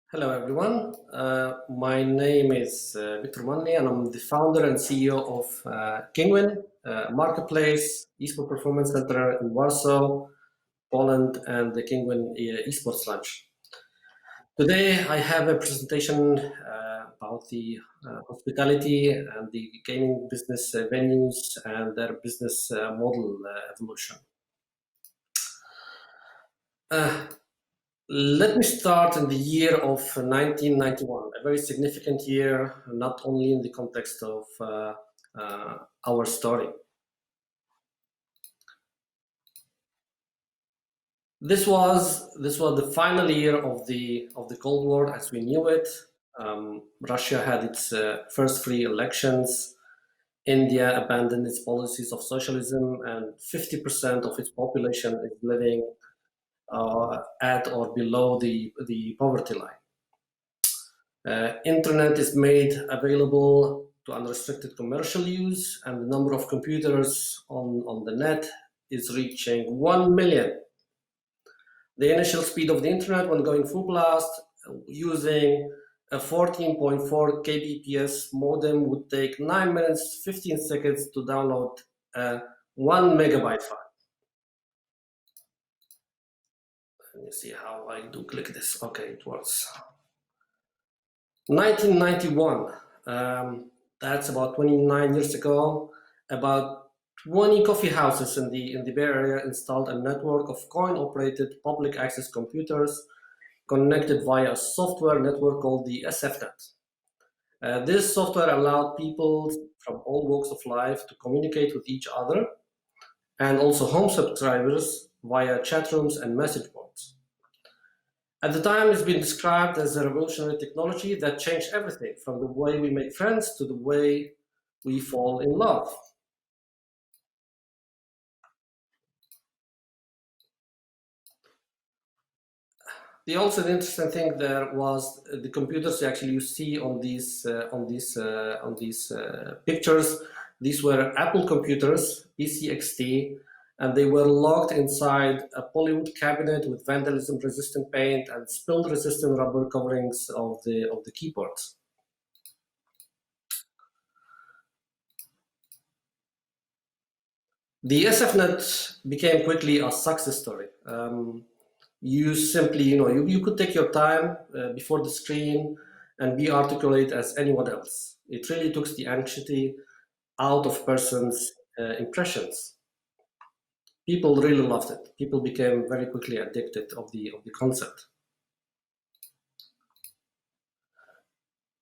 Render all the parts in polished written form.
Hello, everyone. My name is Viktor Wanli, and I'm the founder and CEO of Kinguin Marketplace, Esports Performance Center in Warsaw, Poland, and the Kinguin Esports Lounge. Today, I have a presentation about the hospitality and the gaming business venues and their business model evolution. Let me start in the year of 1991, a very significant year, not only in the context of our story. This was the final year of the Cold War as we knew it. Russia had its first free elections. India abandoned its policies of socialism, and 50% of its population is living at or below the poverty line. Internet is made available to unrestricted commercial use, and the number of computers on the net is reaching 1 million. The initial speed of the internet when going full blast using a 14.4 kbps modem would take 9 minutes 15 seconds to download a 1 megabyte file. Let me see how I do click this. Okay, it works. 1991, that's about 29 years ago. About 20 coffee houses in the Bay Area installed a network of coin-operated public access computers connected via a software network called the SFNet. This software allowed people from all walks of life to communicate with each other, and also home subscribers via chat rooms and message boards. At the time, it's been described as a revolutionary technology that changed everything, from the way we make friends to the way we fall in love. The also interesting thing there was the computers actually you see on these pictures. These were Apple computers, PCXT, and they were locked inside a polywood cabinet with vandalism-resistant paint and spill-resistant rubber coverings of the keyboards. The SFNet became quickly a success story. You simply, you could take your time before the screen and be articulate as anyone else. It really took the anxiety out of person's impressions. People really loved it. People became very quickly addicted of the concept.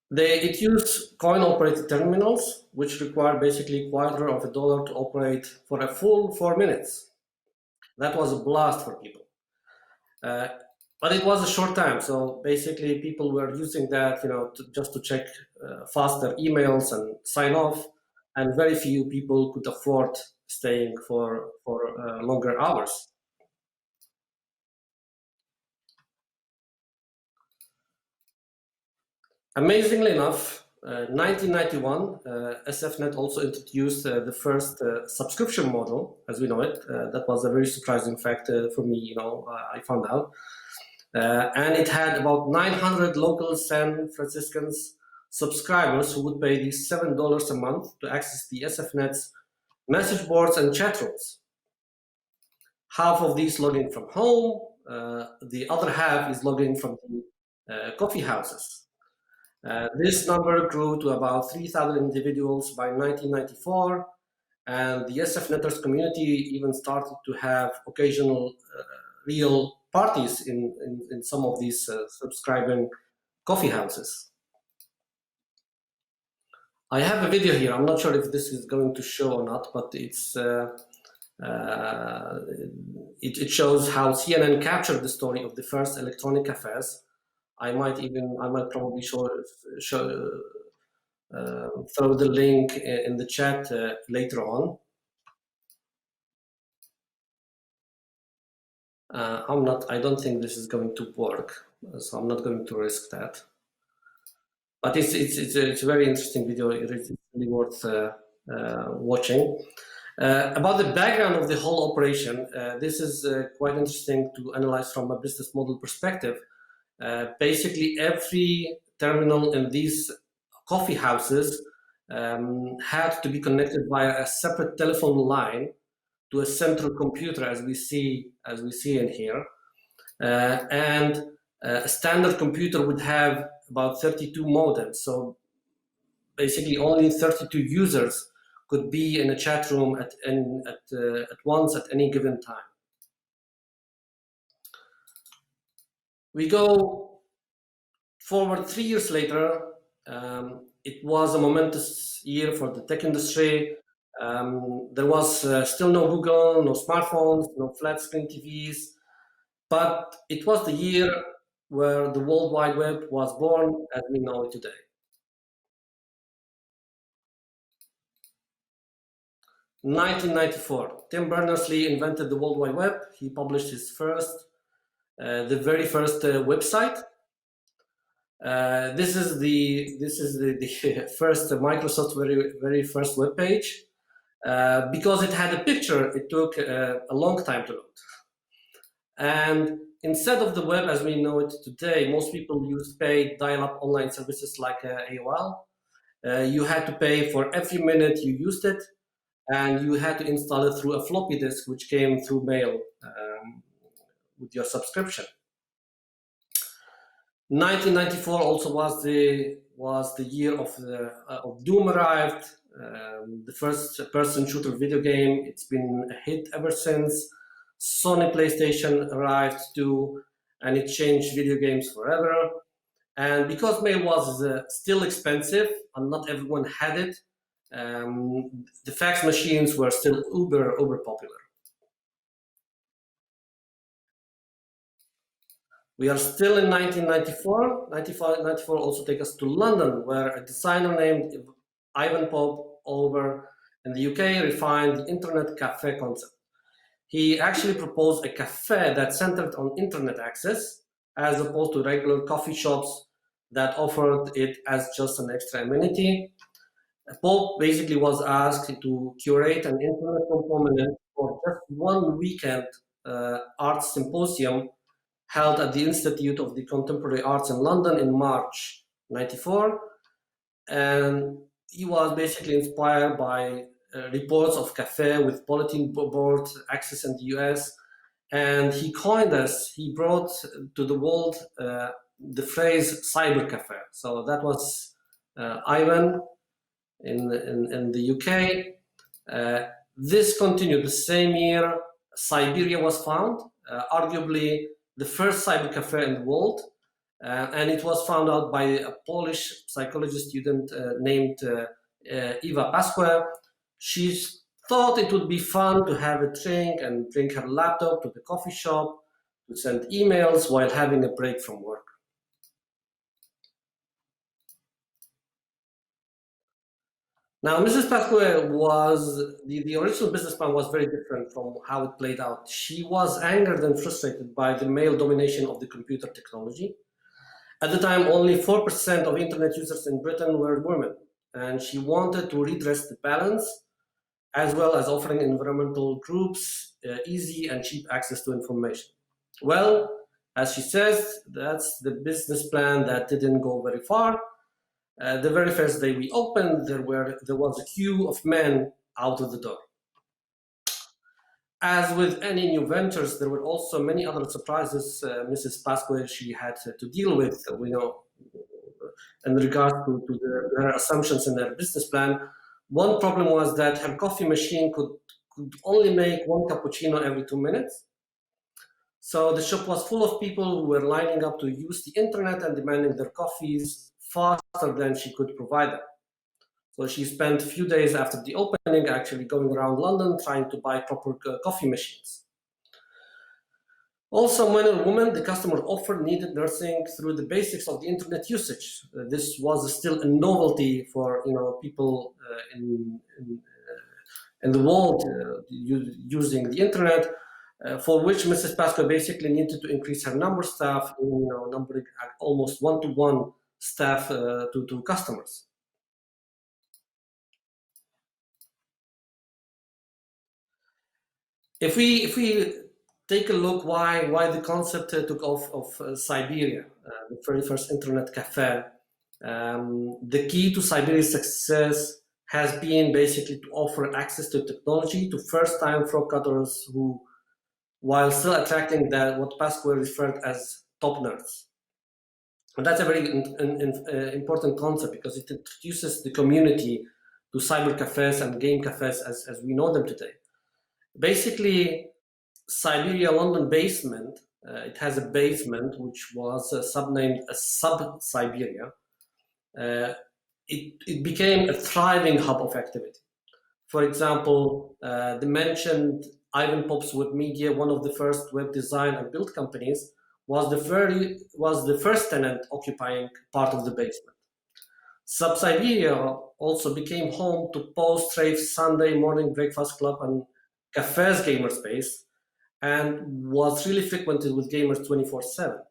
It used coin-operated terminals, which require basically $0.25 to operate for a full 4 minutes. That was a blast for people. But it was a short time, so basically people were using that, just to check faster emails and sign off, and very few people could afford staying for longer hours. Amazingly enough, 1991, SFNet also introduced the first subscription model, as we know it. That was a very surprising fact for me, I found out. And it had about 900 local San Franciscans subscribers who would pay these $7 a month to access the SFNet's message boards and chat rooms. Half of these log in from home, the other half is logging from the coffee houses. This number grew to about 3,000 individuals by 1994, and the SFNeters community even started to have occasional real parties in some of these subscribing coffee houses. I have a video here. I'm not sure if this is going to show or not, but it shows how CNN captured the story of the first electronic cafes. I might probably throw the link in the chat later on. I don't think this is going to work, so I'm not going to risk that. But it's a very interesting video. It is really worth watching. About the background of the whole operation, this is quite interesting to analyze from a business model perspective. basically every terminal in these coffee houses had to be connected via a separate telephone line to a central computer, as we see in here, and a standard computer would have about 32 modems. So basically, only 32 users could be in a chat room at once at any given time. We go forward 3 years later. It was a momentous year for the tech industry. There was still no Google, no smartphones, no flat screen TVs, but it was the year where the World Wide Web was born as we know it today. 1994, Tim Berners-Lee invented the World Wide Web. He published his the very first website. This is the first Microsoft very first web page. Because it had a picture, it took a long time to load. And instead of the web as we know it today, most people use paid dial-up online services like AOL. You had to pay for every minute you used it, and you had to install it through a floppy disk, which came through mail with your subscription. 1994 also was the year of Doom arrived, the first-person shooter video game. It's been a hit ever since. Sony PlayStation arrived too, and it changed video games forever. And because mail was still expensive and not everyone had it, the fax machines were still uber popular. We are still in 1994. 94 also takes us to London, where a designer named Ivan Pope over in the UK refined the internet cafe concept. He actually proposed a cafe that centered on internet access, as opposed to regular coffee shops that offered it as just an extra amenity. Pope basically was asked to curate an internet component for just one weekend art symposium held at the Institute of the Contemporary Arts in London in March 94. And he was basically inspired by reports of cafe with bulletin board access in the US. And he brought to the world the phrase cyber cafe. So that was Ivan in the UK. This continued the same year. Siberia was found, arguably the first cyber cafe in the world, and it was found out by a Polish psychology student named Eva Pascale. She thought it would be fun to have a drink and bring her laptop to the coffee shop to send emails while having a break from work. Now, Mrs. Pascale was, the original business plan was very different from how it played out. She was angered and frustrated by the male domination of the computer technology. At the time, only 4% of internet users in Britain were women, and she wanted to redress the balance, as well as offering environmental groups easy and cheap access to information. Well, as she says, that's the business plan that didn't go very far. The very first day we opened, there was a queue of men out of the door. As with any new ventures, there were also many other surprises Mrs. Pascale she had to deal with, in regard to her assumptions in her business plan. One problem was that her coffee machine could only make one cappuccino every 2 minutes. So the shop was full of people who were lining up to use the internet and demanding their coffees faster than she could provide them. So she spent a few days after the opening actually going around London trying to buy proper coffee machines. Also, men and women the customer offered needed nursing through the basics of the internet usage. This was still a novelty for people in the world using the internet, for which Mrs. Pascale basically needed to increase her number of staff, numbering almost one-to-one staff to customers. If we take a look why the concept took off of Siberia, the very first internet cafe. The key to Siberia's success has been basically to offer access to technology to first-time frog cutters who, while still attracting that what Pascale referred as top nerds. And that's a very important concept because it introduces the community to cyber cafes and game cafes as we know them today. Basically, Siberia London basement, it has a basement which was subnamed Sub-Siberia. It became a thriving hub of activity. For example, the mentioned Ivan Pop's Web Media, one of the first web design and build companies, was the first tenant occupying part of the basement. Sub-Siberia also became home to post-rave Sunday morning breakfast club and cafes gamer space, and was really frequented with gamers 24/7.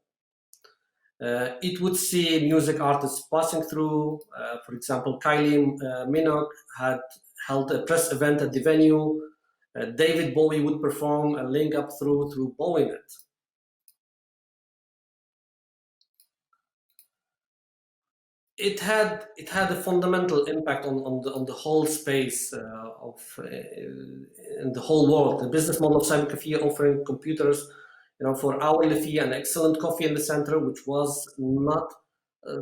It would see music artists passing through. For example, Kylie Minogue had held a press event at the venue. David Bowie would perform and link up through BowieNet. It had a fundamental impact on the whole space in the whole world. The business model of cyber cafe offering computers, for hourly fee and excellent coffee in the center, which was not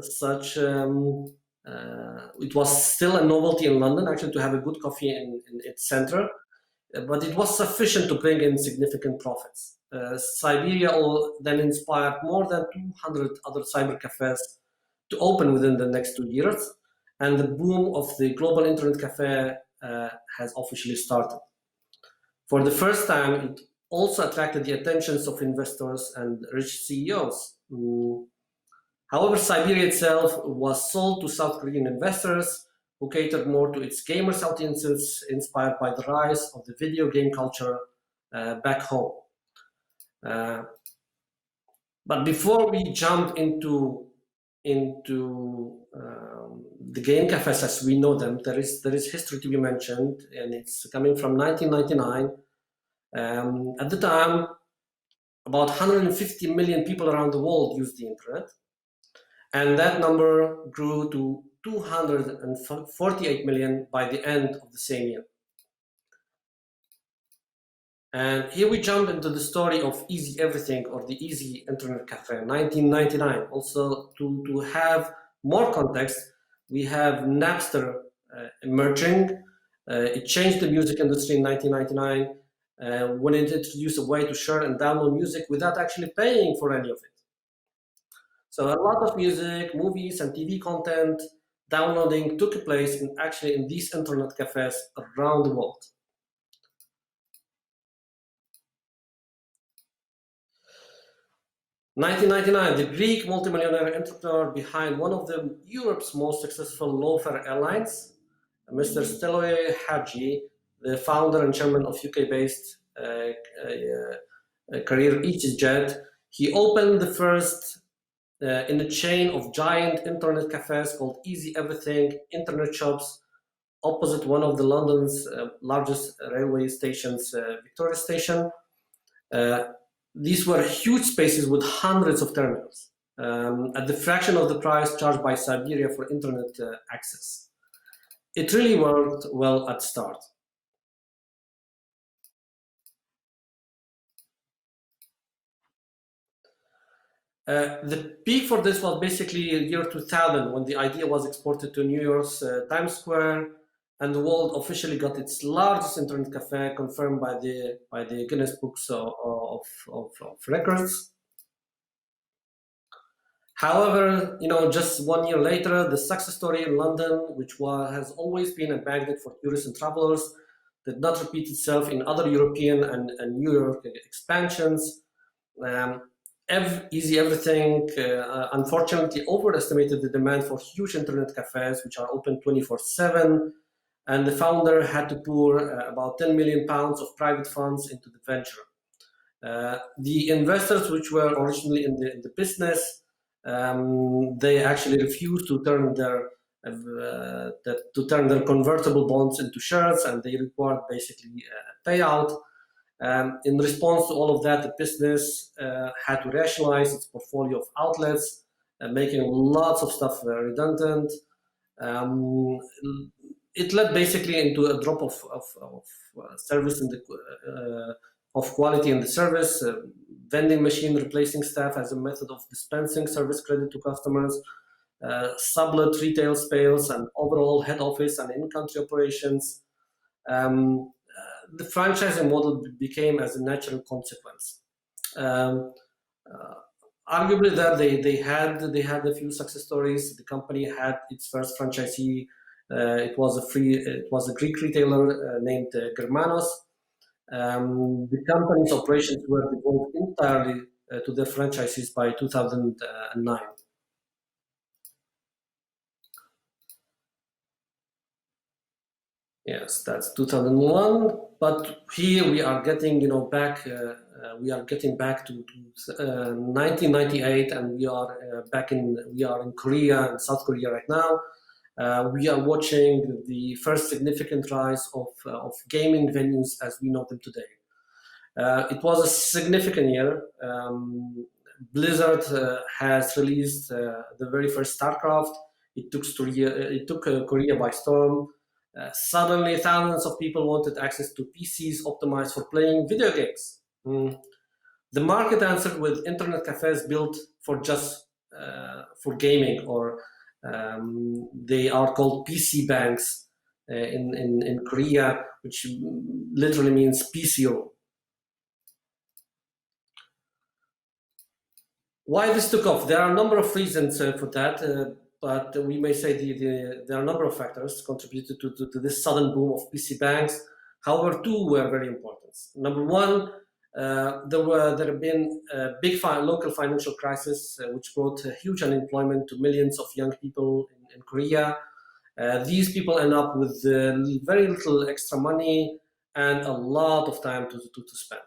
such. It was still a novelty in London actually to have a good coffee in its center, but it was sufficient to bring in significant profits. Siberia then inspired more than 200 other cyber cafes to open within the next 2 years, and the boom of the global internet cafe has officially started. For the first time, it also attracted the attentions of investors and rich CEOs. However, Siberia itself was sold to South Korean investors who catered more to its gamers audiences, inspired by the rise of the video game culture back home. But before we jump into the game cafes as we know them, there is history to be mentioned, and it's coming from 1999. At the time, about 150 million people around the world used the internet, and that number grew to 248 million by the end of the same year. And here we jump into the story of Easy Everything, or the Easy Internet Cafe, 1999. Also, to have more context, we have Napster emerging. It changed the music industry in 1999 when it introduced a way to share and download music without actually paying for any of it. So a lot of music, movies, and TV content downloading took place in these internet cafes around the world. In 1999, the Greek multimillionaire entrepreneur behind one of Europe's most successful low-fare airlines, Mr. Stelios Hadji, the founder and chairman of UK-based carrier EasyJet, he opened the first in a chain of giant internet cafes called Easy Everything internet shops opposite one of the London's largest railway stations, Victoria Station. These were huge spaces with hundreds of terminals at the fraction of the price charged by Siberia for internet access. It really worked well at start. The peak for this was basically year 2000, when the idea was exported to New York's Times Square, and the world officially got its largest internet cafe confirmed by the Guinness Books of Records. However, just 1 year later, the success story in London, which has always been a magnet for tourists and travelers, did not repeat itself in other European and New York expansions. Easy Everything, unfortunately, overestimated the demand for huge internet cafes, which are open 24/7, and the founder had to pour about £10 million of private funds into the venture. The investors, which were originally in the business, they actually refused to turn their convertible bonds into shares, and they required basically a payout. In response to all of that, the business had to rationalize its portfolio of outlets, making lots of stuff redundant. It led basically into a drop of service in the of quality in the service, vending machine replacing staff as a method of dispensing service credit to customers, sublet retail space, and overall head office and in-country operations. The franchising model became as a natural consequence. Arguably, that they had a few success stories. The company had its first franchisee. It was a Greek retailer named Germanos. The company's operations were devolved entirely to their franchisees by 2009. Yes, that's 2001. But here we are getting, back. We are getting back to 1998, and we are in Korea and South Korea right now. We are watching the first significant rise of gaming venues as we know them today. It was a significant year. Blizzard has released the very first StarCraft. It took Korea by storm. Suddenly, thousands of people wanted access to PCs optimized for playing video games. The market answered with internet cafes built for just for gaming, or they are called PC banks in Korea, which literally means PC room. Why this took off? There are a number of reasons for that, but we may say there are a number of factors contributed to this sudden boom of PC banks. However, two were very important. Number one, there have been a big local financial crisis, which brought huge unemployment to millions of young people in Korea. These people end up with very little extra money and a lot of time to spend.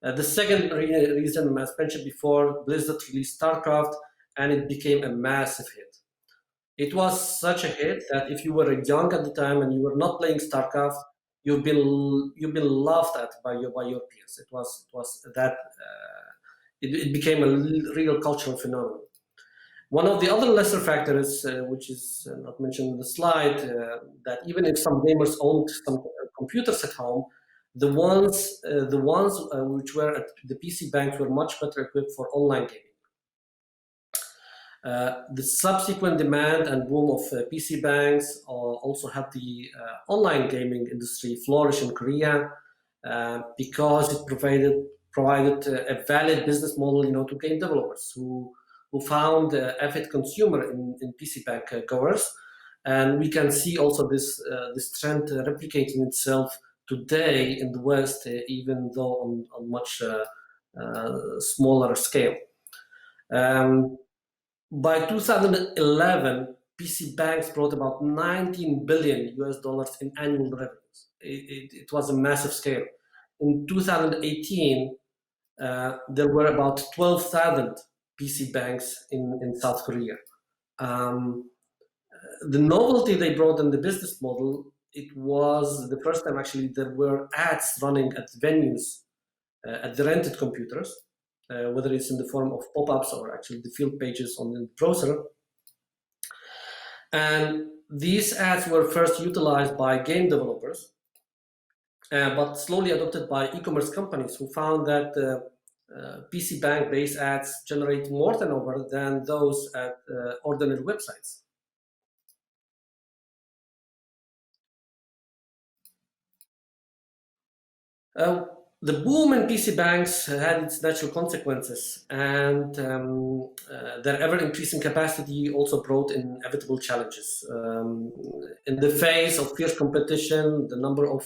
The second reason, as mentioned before, Blizzard released StarCraft, and it became a massive hit. It was such a hit that if you were young at the time and you were not playing StarCraft, you've been laughed at by your peers. It was that it became a real cultural phenomenon. One of the other lesser factors, which is not mentioned in the slide, that even if some gamers owned some computers at home, the ones which were at the PC banks were much better equipped for online gaming. The subsequent demand and boom of PC banks also helped the online gaming industry flourish in Korea because it provided a valid business model, to game developers who found avid consumer in PC bank goers, and we can see also this trend replicating itself today in the West, even though on much smaller scale. By 2011, PC banks brought about $19 billion in annual revenues. It was a massive scale. In 2018, there were about 12,000 PC banks in South Korea. The novelty they brought in the business model, it was the first time actually there were ads running at venues, at the rented computers, whether it's in the form of pop-ups or actually the field pages on the browser. And these ads were first utilized by game developers, but slowly adopted by e-commerce companies who found that PC bank-based ads generate more turnover than those at ordinary websites. The boom in PC banks had its natural consequences, and their ever-increasing capacity also brought inevitable challenges. In the face of fierce competition, the number of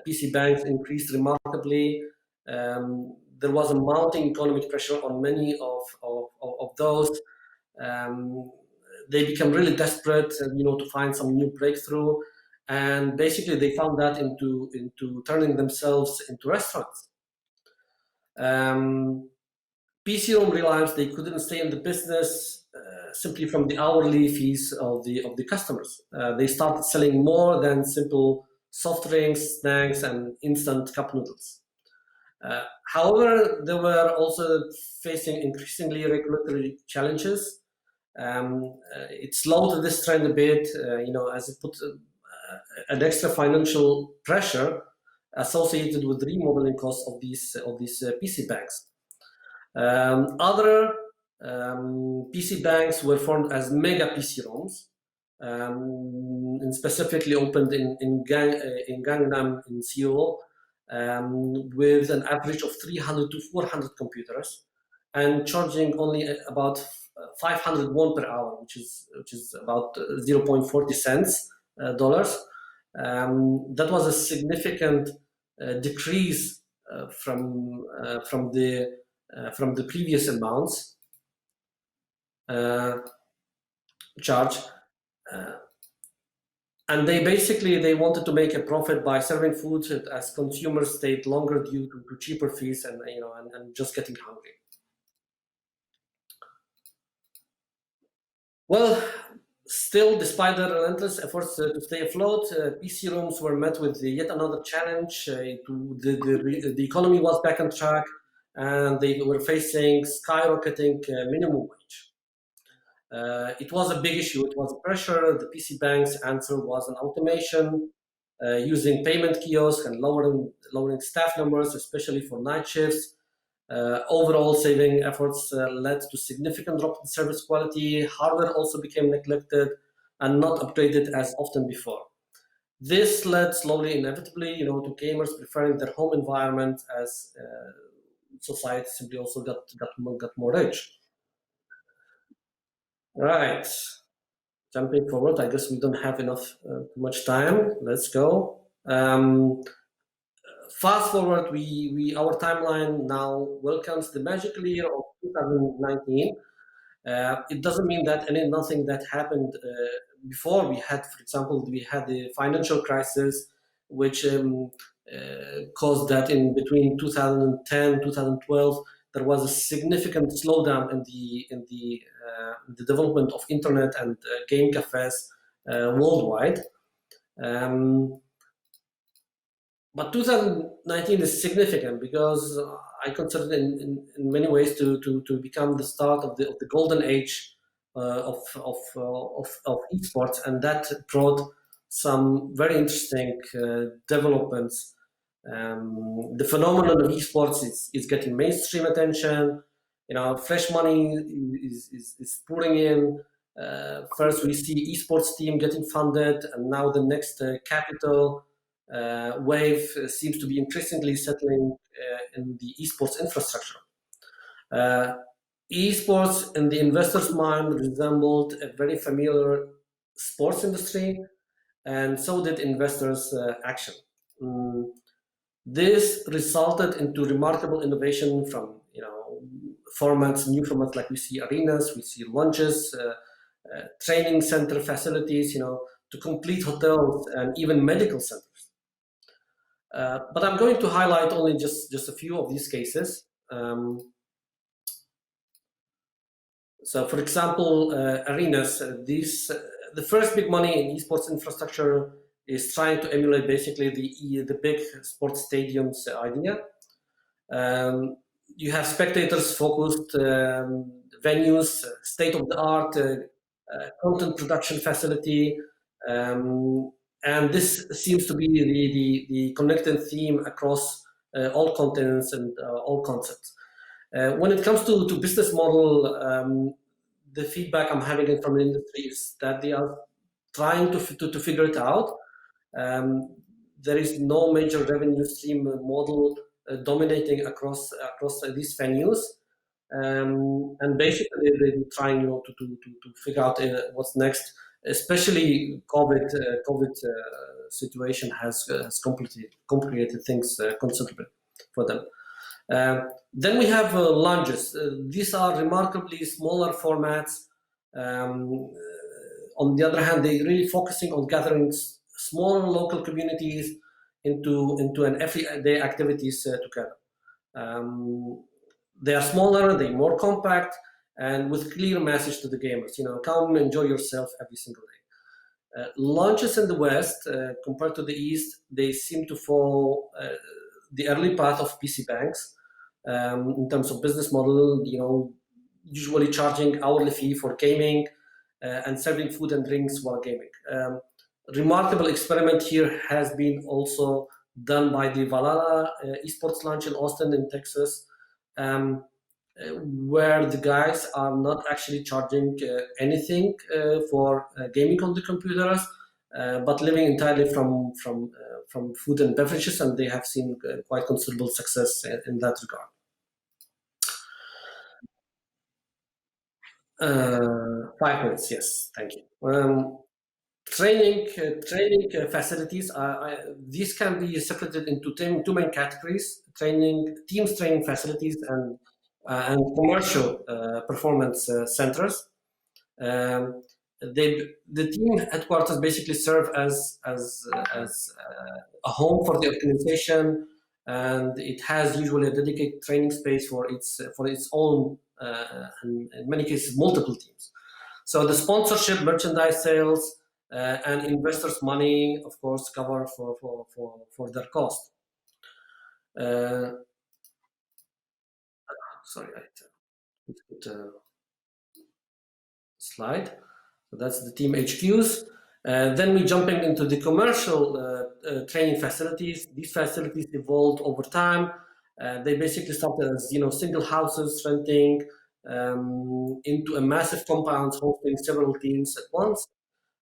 PC banks increased remarkably. There was a mounting economic pressure on many of those. They became really desperate, to find some new breakthrough. And basically, they found that into turning themselves into restaurants. PC Room realized they couldn't stay in the business simply from the hourly fees of the customers. They started selling more than simple soft drinks, snacks, and instant cup noodles. However, they were also facing increasingly regulatory challenges. It slowed this trend a bit, as it put an extra financial pressure associated with remodeling costs of these PC banks. Other PC banks were formed as mega PC ROMs, and specifically opened in Gangnam in Seoul, with an average of 300 to 400 computers, and charging only about 500 won per hour, which is about 0.40 cents dollars. That was a significant decrease from the previous amounts charged. And they wanted to make a profit by serving food as consumers stayed longer due to cheaper fees and just getting hungry. Well, still, despite the relentless efforts to stay afloat, PC rooms were met with yet another challenge. The economy was back on track, and they were facing skyrocketing minimum wage. It was a big issue. It was a pressure. The PC bank's answer was an automation, using payment kiosks and lowering staff numbers, especially for night shifts. Overall saving efforts led to significant drop in service quality. Hardware also became neglected and not upgraded as often before. This led slowly, inevitably, to gamers preferring their home environment as society simply also got more rich. Right. Jumping forward, I guess we don't have enough too much time. Let's go. Fast forward, our timeline now welcomes the magical year of 2019. It doesn't mean that nothing that happened before. We had, for example, the financial crisis, which caused that in between 2010 2012 there was a significant slowdown in the development of internet and game cafes worldwide. But 2019 is significant because I consider it in many ways to become the start of the golden age of esports, and that brought some very interesting developments. The phenomenon of esports is getting mainstream attention. Fresh money is pouring in. First, we see esports team getting funded, and now the next capital wave seems to be increasingly settling in the esports infrastructure. Esports, in the investor's mind, resembled a very familiar sports industry, and so did investors' action. This resulted into remarkable innovation from new formats like we see arenas, we see lounges, training center facilities, to complete hotels and even medical centers. But I'm going to highlight only just a few of these cases. So, for example, arenas. The first big money in esports infrastructure is trying to emulate basically the big sports stadiums idea. You have spectators-focused venues, state-of-the-art content production facility, and this seems to be the connecting theme across all continents and all concepts. When it comes to business model, the feedback I'm having from the industry is that they are trying to figure it out. There is no major revenue stream model dominating across these venues, and basically they're trying to figure out what's next. Especially COVID situation has complicated things considerably for them. Then we have lounges. These are remarkably smaller formats. On the other hand, they're really focusing on gathering smaller local communities into an everyday activities together. They are smaller, they're more compact, and with clear message to the gamers. Come enjoy yourself every single day. Launches in the West, compared to the East, they seem to fall the early path of PC banks in terms of business model. Usually charging hourly fee for gaming and serving food and drinks while gaming. Remarkable experiment here has been also done by the Valhalla Esports Lounge in Austin, in Texas, where the guys are not actually charging anything for gaming on the computers, but living entirely from food and beverages, and they have seen quite considerable success in that regard. 5 minutes, yes, thank you. Training facilities. These can be separated into two main categories: teams training facilities and commercial performance centers. The team headquarters basically serve as a home for the organization, and it has usually a dedicated training space for its own, and in many cases multiple teams. So the sponsorship, merchandise sales, and investors' money, of course, cover for their cost. Sorry, I put a slide. So that's the team HQs. Then we jumping into the commercial training facilities. These facilities evolved over time. They basically started as single houses renting into a massive compound hosting several teams at once.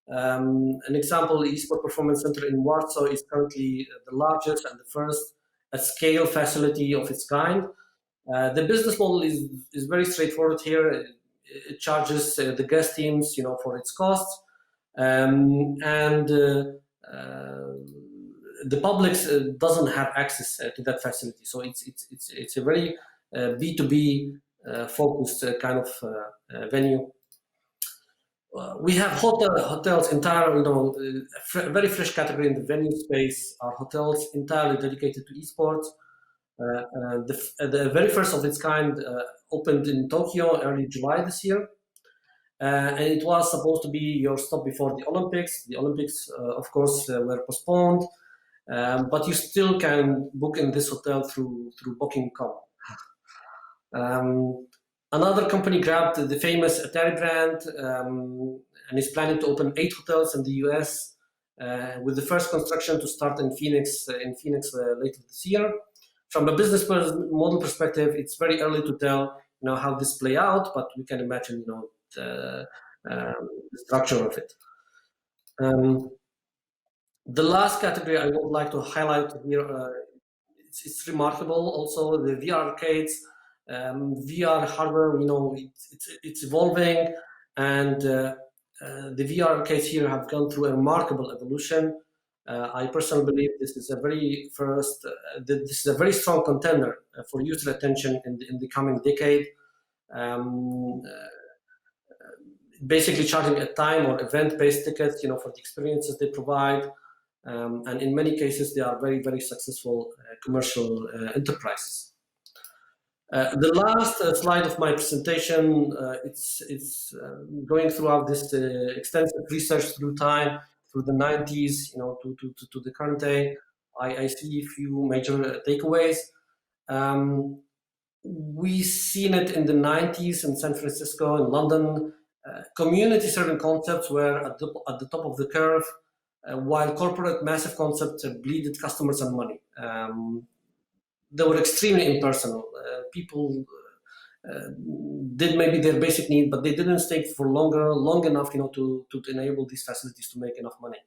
An example, the Esports Performance Center in Warsaw is currently the largest and the first at scale facility of its kind. The business model is very straightforward here. It charges the guest teams, for its costs, and the public doesn't have access to that facility. So it's a very B2B focused kind of venue. We have hotels, entire, very fresh category in the venue space are hotels entirely dedicated to esports. The very first of its kind opened in Tokyo early July this year. And it was supposed to be your stop before the Olympics. The Olympics, of course, were postponed, but you still can book in this hotel through Booking.com. Another company grabbed the famous Atari brand and is planning to open 8 hotels in the US, with the first construction to start in Phoenix later this year. From a business model perspective, it's very early to tell how this play out, but we can imagine the structure of it. The last category I would like to highlight here, it's remarkable. Also, the VR arcades. VR hardware, it's evolving, and the VR arcades here have gone through a remarkable evolution. I personally believe this is a very strong contender for user attention in the coming decade. Basically, charging a time or event-based tickets, for the experiences they provide, and in many cases, they are very, very successful commercial enterprises. The last slide of my presentation, it's going throughout this extensive research through time, through the 90s, to the current day. I see a few major takeaways. We've seen it in the 90s in San Francisco, in London. Community serving concepts were at the top of the curve, while corporate massive concepts bleeded customers and money. They were extremely impersonal. People did maybe their basic need, but they didn't stay for long enough, to enable these facilities to make enough money.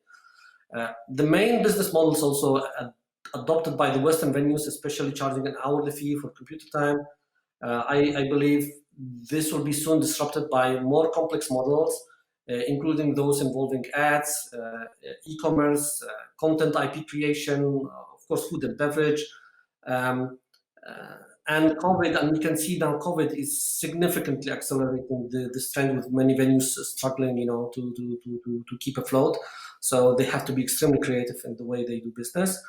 The main business models also adopted by the Western venues, especially charging an hourly fee for computer time. I believe this will be soon disrupted by more complex models, including those involving ads, e-commerce, content IP creation, of course, food and beverage. And COVID, and we can see now COVID is significantly accelerating this trend, with many venues struggling, to keep afloat. So they have to be extremely creative in the way they do business.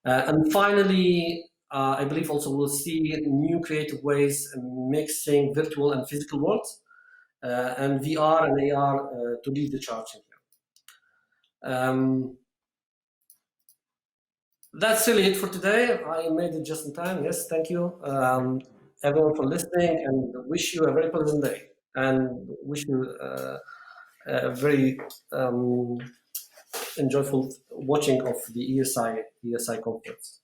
And finally, I believe also we'll see new creative ways mixing virtual and physical worlds, and VR and AR to lead the charge in here. That's really it for today. I made it just in time. Yes, thank you, everyone, for listening, and wish you a very pleasant day, and wish you a very enjoyable watching of the ESI conference.